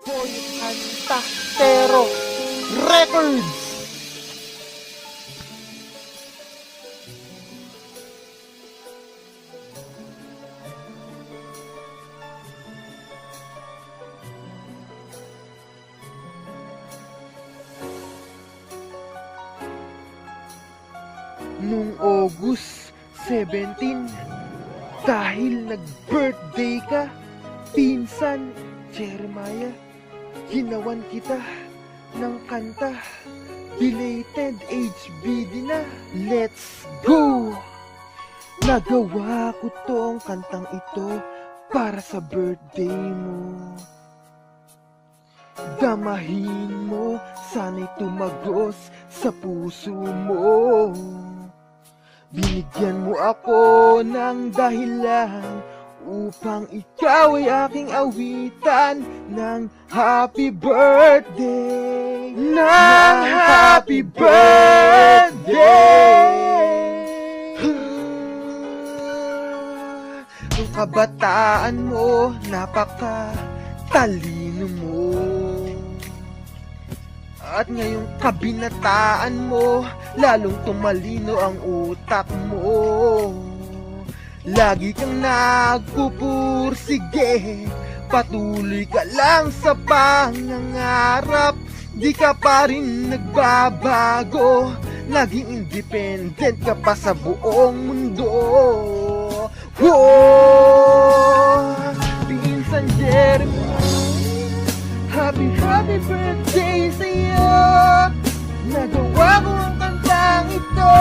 Boy Cantastero Records. Nung August 17, dahil nag-birthday ka, pinsan Jeremiah, ginawan kita ng kanta, belated HBD na, let's go! Nagawa ko tong kantang ito para sa birthday mo. Damahin mo, sana'y tumagos sa puso mo. Binigyan mo ako ng dahilan upang ikaw ay aking awitan ng happy birthday. Ng happy birthday. Nung kabataan mo, napaka-talino mo. At ngayong kabinataan mo, lalong tumalino ang utak mo. Lagi kang nagpupursige, patuloy ka lang sa pangangarap. Di ka pa rin nagbabago, naging independent ka pa sa buong mundo. Oh, Pinsan Jeremy, happy birthday sa'yo. Nagawa ko ang kantang ito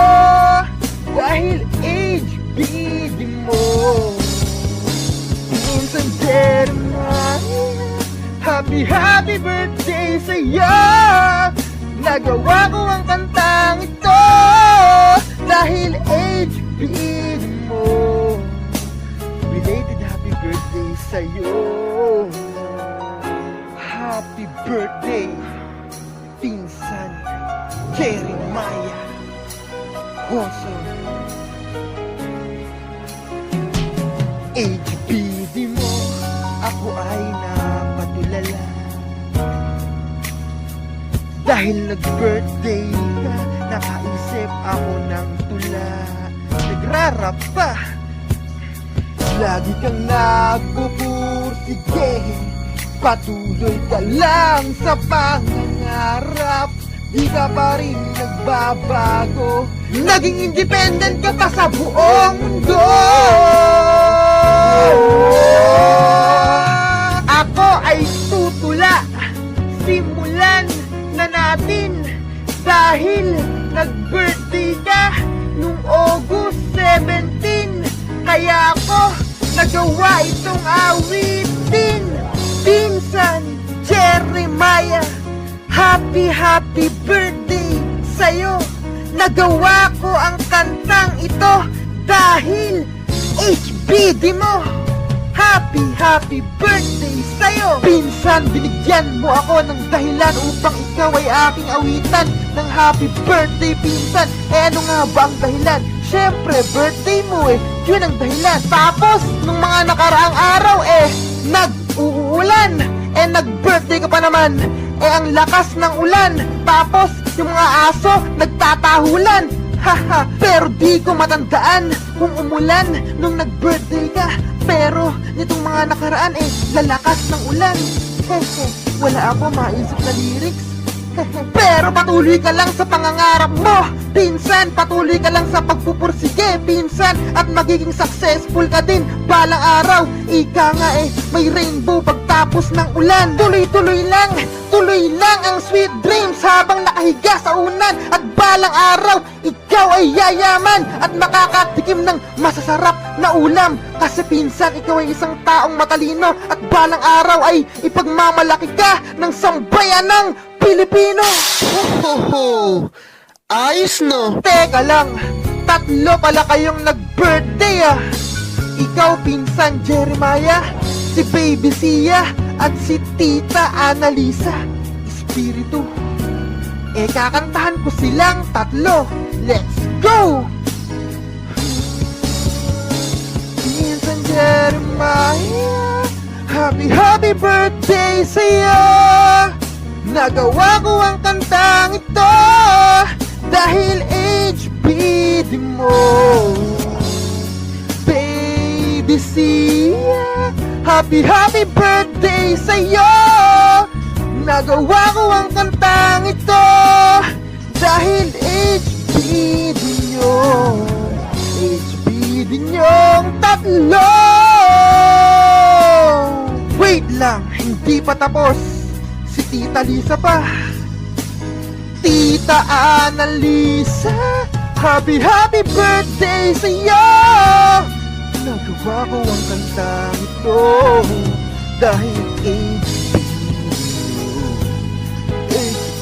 dahil HBD mo. Pinsan Jeremiah, happy birthday sa'yo. Nagawa ko ang kantang ito dahil HBD mo. Belated happy birthday sa'yo. Happy birthday, Pinsan Jeremiah Hoso. HBD mo, ako ay napatulala dahil nag-birthday ka, nakaisip ako ng tula. Nagrarap pa, lagi kang nagpupursige, patuloy ka lang sa pangangarap. Di ka pa rin nagbabago, naging independent ka pa sa buong mundo. Ako ay tutula, simulan na natin dahil nag-birthday ka nung August 17. Kaya ako nagawa itong awitin. Pinsan Jeremiah, happy birthday sa'yo. Nagawa ko ang kantang ito dahil HBD mo. Happy birthday sa'yo. Pinsan, binigyan mo ako ng dahilan upang ikaw ay aking awitan ng happy birthday, pinsan. Ano nga ba ang dahilan? Siyempre, birthday mo yun ang dahilan. Tapos, nung mga nakaraang araw nag-uulan, nag-birthday ka pa naman, ang lakas ng ulan. Tapos, yung mga aso, nagtatahulan. Haha, pero di ko matandaan kung umulan nung nag-birthday ka. Pero, nitong mga nakaraan lalakas ng ulan. Hehe, wala ako maisip na lyrics. Pero patuloy ka lang sa pangangarap mo, pinsan. Patuloy ka lang sa pagpupursige, pinsan. At magiging successful ka din balang araw. Ika nga may rainbow pagtapos ng ulan. Tuloy lang ang sweet dreams habang nakahiga sa unan. At balang araw, ikaw ay yayaman at makakatikim ng masasarap na ulam. Kasi pinsan, ikaw ay isang taong matalino. At balang araw ay ipagmamalaki ka ng sambayanang Pilipino. Ayos no? Teka lang, tatlo pala kayong nag-birthday Ikaw, Pinsan Jeremiah, si Baby Sia, at si Tita Annalisa Espiritu. Kakantahan ko silang tatlo. Let's go! Pinsan Jeremiah, Happy birthday sa'yo. Nagawa ko ang kantang ito dahil HBD mo, Baby Sia. Happy birthday sa'yo. Nagawa ko ang kantang ito dahil HBD nyo, HBD nyong tatlo. Wait lang, hindi pa tapos. Si Tita Lisa pa. Tita Annalisa, happy birthday sa'yo. Nagawa ko ang kantang ito dahil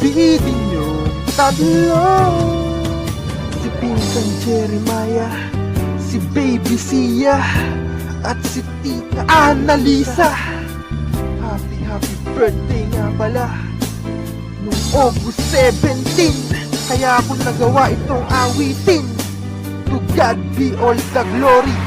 HBD nyo tatlo. Si Pinsan Jeremiah, si Baby Sia, at si Tita Annalisa. Happy birthday nga pala nung August 17. Kaya ako nagawa itong awitin. To God be all the glory.